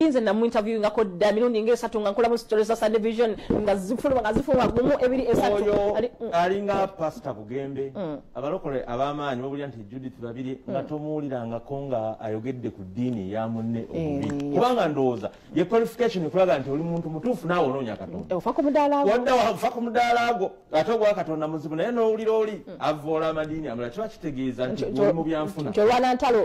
nze namu interview nga ko dda mirundi ng'esatu nga nkola mu stories za Sunday Vision nga zifuluma gumu ebiri esatu alinga Pastor Bugembe abalokole ab'amaanyi babulya nti Judith babiri nga tomuwulirangako nga ayogedde ku ddiini ya munne obubi kubanga ndowooza ye qualification ekulaga nti oli muntu mutuufu naawe onoonya Katonda ofa ku mudaala gwo wadda wafa ku mudaala gwo ate ogwa Katonda muzibu naye n'owulira oli avvoola amadiini amala kiba kitegeeza nti oli mu byanfuna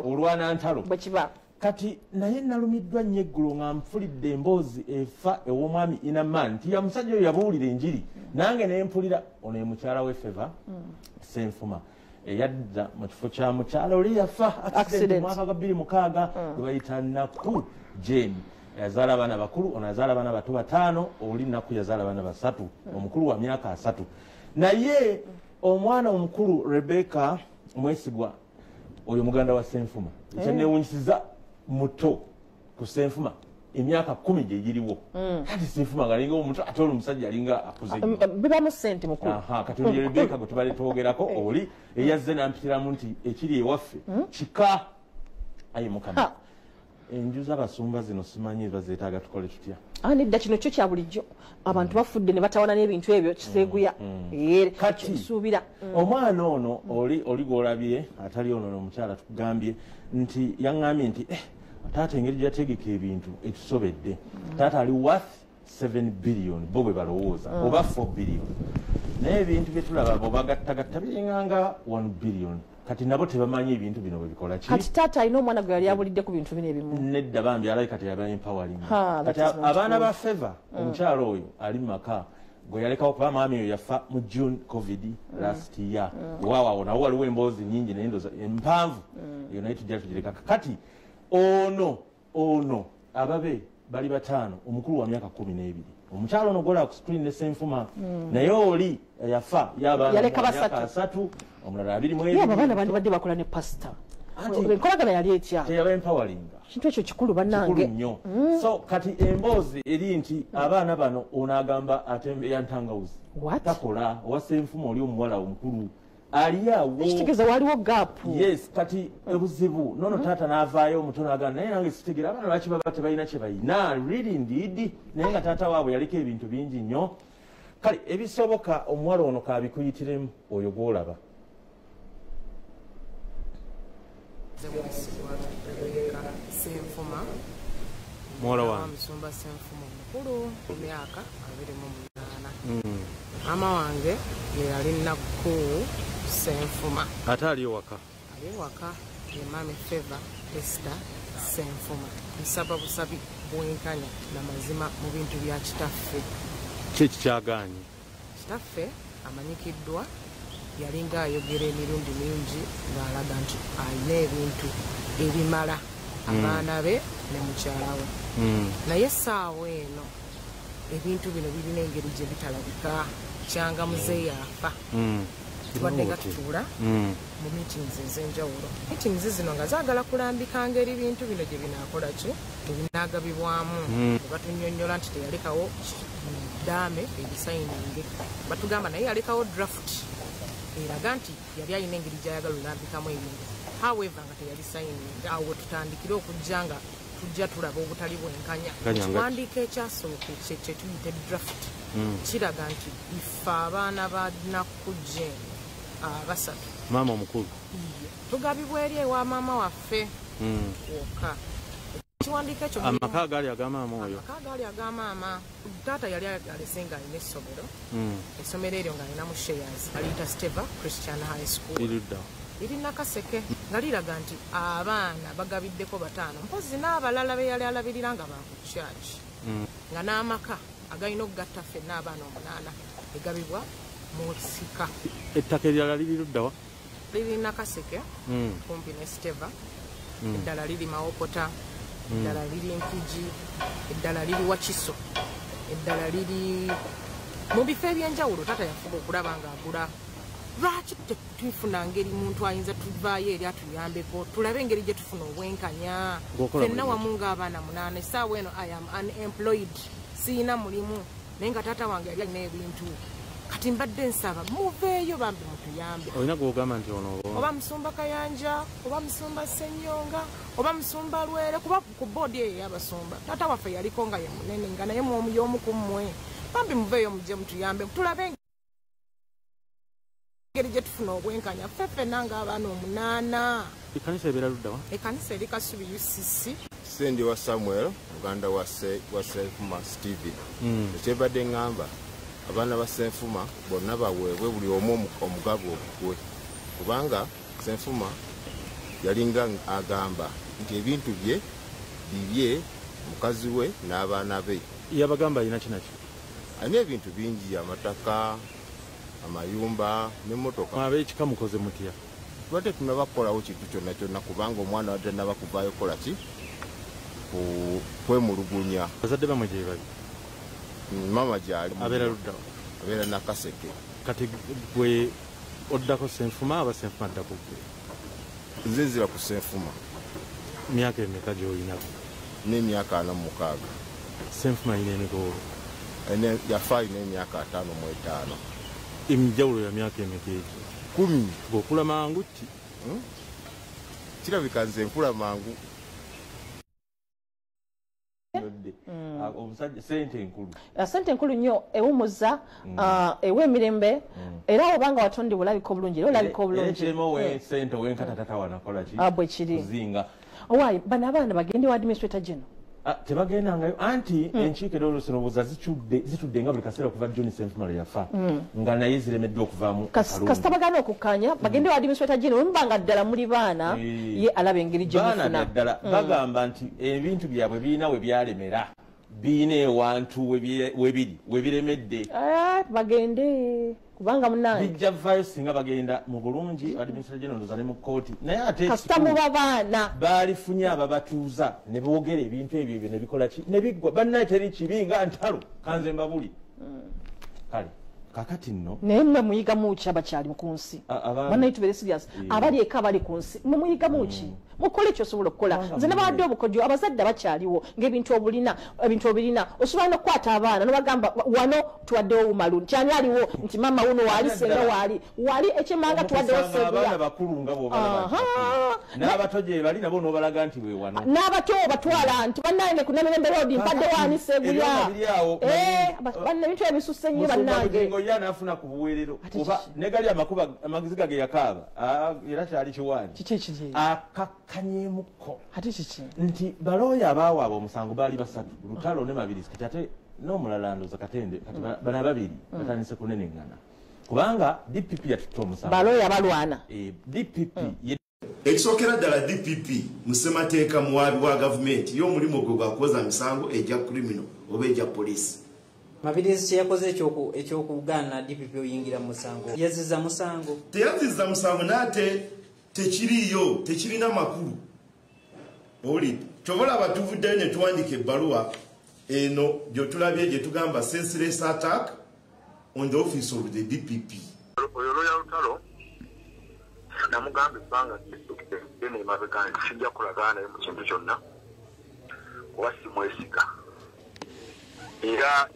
olwana ntalo bwe kiba kati naye nalumiddwa nnyo eggulo nga mpulidde emboozi efa ew'omwami Inaman nti ya musajja oyo yabuwulira enjiri nange ne mpulira ono ye mukyala we Feva Senfuma eyadda mu kifo kya mukyala oli yafa accident mwaka gwa 2006 gwe bayita Naku Jane yazaala abaana bakulu ono yazaala abaana bato bataano oli Naku yazaala abaana basatu omukulu wa myaka 3 naye omwana omukulu Rebecca Mwesigwa oyo muganda wa Senfuma ekyanewunyisiza muto ku Senfuma emyaka 10 gye giriwo kati Senfuma ngalinga omuto ate oli omusajja alinga akuze bibamu ssente mukulu kati oli Rebecca gwe tubale twogerako oli eyazze nampitiramu nti ekiri ewaffe kika ayi Mukama enju z'abasumba zino simanyi bazeetaaga tukole tutya nedda kino kyo kya bulijjo abantu bafudde ne batawana n'ebintu ebyo kiseeguya kati suubira omwana ono oli gw'olabye atali ono omukyala tukugambye nti yaŋŋambye nti taata engeri gyategeka ebintu etusobedde taata ali worth 7 billion bo bwe balowooza oba 4 billion naye ebintu bye tulaba bobagattagatta biringanga 1 billion kati nabo tebamanyi ebintu bino bwe bikola ki kati taata alina omwana gwe yali abulidde ku bintu bino ebimu nedda bambi alabi kati yaba empowering kati abaana ba Feva omukyala oyo ali mu maka gwe yalekawo kuba maami oyo yafa mu June COVID last year waawo nawo waliwo emboozi nnyingi naye ndoza empanvu eyo naye tujja tugireka kati ono ababe bali bataano omukulu wa myaka 12 omukyala ono gola ku screen ne Senfuma naye oli yafa yaleka basatu omulala 22 abaana bandi badde bakola ne pastor enkolagana yali etya teyaba empowering kintu ekyo kikulu bannange nnyo so kati emboozi eri nti abaana bano onaagamba atembe ya ntangawuzi takola owa Senfuma oli omuwala omukulu aliawo kitegeeza waliwo gaapu yes kati ebuzibu nono taata n'avaayo omutono agamba naye nange sitegera abaana lwaki baba tebalina kye bayina really indeed naye nga taata waabwe yaliko ebintu bingi nnyo kale ebisoboka omuwala ono kaabikuyitiremu oyo gw'olaba Senfuma muwala wange Musumba Senfuma omukulu emyaka 28 mama wange yali Naku Senfuma ate ali waka ye mami Feva Esther Senfuma nsaba busabi bwenkanya na mazima mu bintu bya kitaffe kyaganye kitaffe amanyikiddwa yalinga ayogera emirundi mingi ng'alaga nti alina ebintu ebimala abaana be ne mukyala we naye essaawa eno ebintu bino birina engeri gye bitalabika kyanga muzeeyi afa tubadde nga tutuula mu meetings ez'enjawulo meetings zino nga zaagala kulambika ngeri bintu bino gye binaakola ki ebinaagabibwamu ne batunnyonnyola nti teyalekawo daame ebisayininge batugamba naye yalekawo draft eraga nti yali alina engeri gy'ayagala olambikamu ebintu however nga teyali sayininga awo tutandikire okujja nga tujja tulaba obutali bwenkanya ekiwandiiko ekyasooka kye tuyite draft kiraga nti ife abaana ba Naku Jane basatu maama omukulu tugabibwa eri ewa maama waffe wokka ekiwandiiko ekyo amaka gaali agamaama oyo gaali agamaama taata yali alese nga alina essomero essomero eryo ng'alinamu shares aliyita Steva Christian High School iri Nakaseke nga liraga nti abaana bagabiddeko 5 mpozi n'abalala be yali alabirira nga bakukyaki nga n'amaka agalina okugatta ffenna abaana 8 egabibwa mu Sika ettaka eryala liri luddawa liri Nakaseke kumpi ne Steva eddala liri Mawokota eddala liri Mpigi eddala liri Wakiso eddala liri mu bifo ebyenjawulo taata yafuba okulaba ng'agula lwaki tufuna ngeri muntu ayinza tuvaayo eri atuyambeko tulabe engeri gye tufuna obwenkanya ffenna wamu ng'abaana 8 essaawa eno I am unemployed siina mulimu naye nga taata wange yali alina ebintu kati mbadde nsaba muveeyo bambi mutuyambe. Olina gwogamba nti ono oba Musumba Kayanja oba Musumba Ssenyonga oba Musumba Lwere kuba ku boodi eyo y'abasumba taata waffe yaliko nga ye munene nga naye mwomu y'omu ku mmwe bambi muveeyo mujje mutuyambe tulabe engeri gye tufuna obwenkanya ffeffe nanga abaana 8. ekkanisa ebeera ludda wa? Ekkanisa eri Kasubi UCC. Sendi wa Samuel muganda wa Senfuma Steve. Ekyebadde ngamba abaana ba Senfuma bonna baweebwe buli omu omugabo gwe kubanga Senfuma yalinga agamba nti ebintu bye bibye mukazi we n'abaana be. Yabagamba alina kinaki? Alina ebintu bingi, amataka, amayumba n'emmotoka. Mwabe ekika mukoze mutya? Tubadde tunabakolawo kintu kyonna kyonna kubanga omwana wadde nabakuvaayo kola ki kwemulugunya. Bazadde bamwe gye bali? Mama gyali abeera ludda wa? abeera Nakaseke. Kati gwe oddako Senfuma aba Senfuma addako gwe? Nze nzira ku Senfuma. Myaka emeka gy'oyinako? N'emyaka 46. Senfuma alina emigolo? Yafa alina emyaka 55. Enjawulo ya myaka emeka egyo? 10. Ng'okula mangu ki? Kirabika nze nkula mangu. Omusajja sente enkulu. Sente enkulu nnyo ewumuza ewa emirembe era obanga watondebwa olabika obulungi era olabika obulungi. Ekirema sente wenkata tata wanakola ki? Bwe kiri. Kuzinga. Owaayi bano abaana bagende wa administrator general. Tebagendangayo anti enkiiko er'olusonobuza zitudde nga buli kaseera okuva John Senfuma yafa nga naye ziremeddwa okuvaamu kasita bagaana okukkanya bagende wa administrator general mubanga ddala muli baana ye alaba engeri gye mufuna. Baana ddala bagamba nti ebintu byabwe birina we byalemera birina ewantu we biremedde. Bagende kubanga munange bijja vaayo singa bagenda mu bulungi administrator general ndoza ne mu kkooti naye ate kasita muba baana baalifunye ababatuuza ne boogera ebintu ebyo ne bikola ki ne biggwa bannaye teri kibi nga ntalo kanze mbabuli kale kakati nno naye mmwe muyigamu ki abakyali ku nsi bannaye tubere serious abali eka abali ku nsi mmwe muyigamu ki mukole kyosobola okukola nze nabadde obukodyo abazadde bakyaliwo ng'ebintu obulina osobola n'okukwata abaana nobagamba wano tuwaddewo bumalu nti ani aliwo nti mama wuno waali senga wali ekyemanga tuwaddewo abaana bakulu nga n'abato gye bali nabo n'obalaga nti we wano n'abato batwala nti bannange ku Namirembe Road mpadde wani segulya ebintu ebisusse nnyo bannange ye anaafuna ku buweerero oba ne gali amakuba amaziga ge yakaaba era kyali kiwaani kiki akakkanyeemuko ate kiki nti balooya abaawaaba omusango baali 3 lutalo ne mabiri kati ate n'omulala ndoza katende kati bana babiri batandise kunenengana kubanga DPP yatutte omusango balooya balwana DPP ekisookera ddala DPP musemateeka muwaabi wa gavumenti y'omulimu gwe gwakoza misango egya criminal oba egya poliisi. Mabirizi kyeyakoze ekyokugaana DPP oyingira musango yazizza musango teyazizza musango naate tekirina makulu oli kyobola abatuvuddeyo ne tuwandika ebbaluwa eno gyotulabye gye tugamba senseless attack on the office of the DPP. Oyo loya lutalo namugamba ebbanga ene emabega nti sijja kulagaana naye mu kintu kyonna oba simwesiga era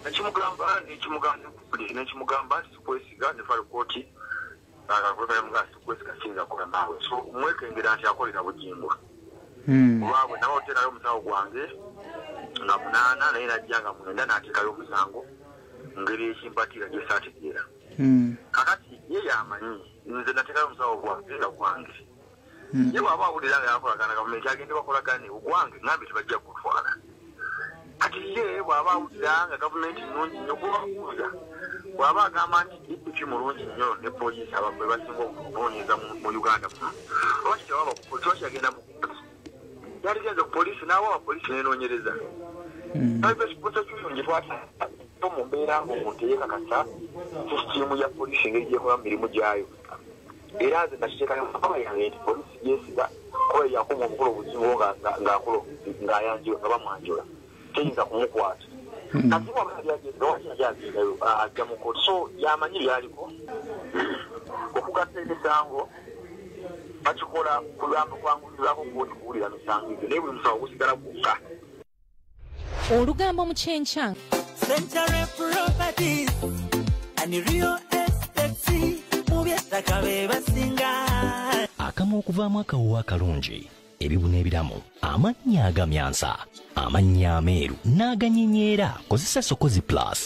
nekimugamba sikwesiga ne falikooti agakwekayamuga sikwesiga kiyinza kola naawe so mwekengera nti akolera bujimbwa olwabwe nawe oterayo omusawo gwange nga 8 naye najja nga 9 n'ateekayo omusango ngeri ekimpatira gyesaategeera kakati ye yamanyi nze nateekayo omusawo gwange nga gwange ye bw'aba awulira nga yakolagana gavumenti agende bakolagane ogwange ngambe tebajja kutwala kati ye bw'aba awulira nga gavumenti nnungi nnyo kubakuuza bw'aba agamba nti DPP mulungi nnyo ne poliisi ababwe basinga okunoonyeza mu Uganda lwaki tewaba ku poliisi lwaki yagenda mu yaligenze ku poliisi n'awa abapoliisi nenoonyereza prosecution gye twata mu mbeera ng'omuntu eyekakasa sisitiimu ya poliisi engeri gyekola mu mirimu gyayo era nze nakiteekayo mukama yange nti poliisi gyesiga kuba yakuma okukola obuzibu ng'ayanjula nga bamwanjula teyinza kumukwata kati bwabaalyagezawakyajazigayo ajja mu kooti so yamanyi byaliko okugatta emisango bakikola kulwamba kwangulirako kooti kuwulira misango egyo naye buli musango gusigala gwokka. Olugambo mu kyenkya Real Estate mu by'ettaka be basinga. Akamu okuvaamu akawuwa akalungi, ebibu n'ebiramu, amannya agamyansa, amannya ameeru n'aganyinyeera. Kozesa Sokozi Plus.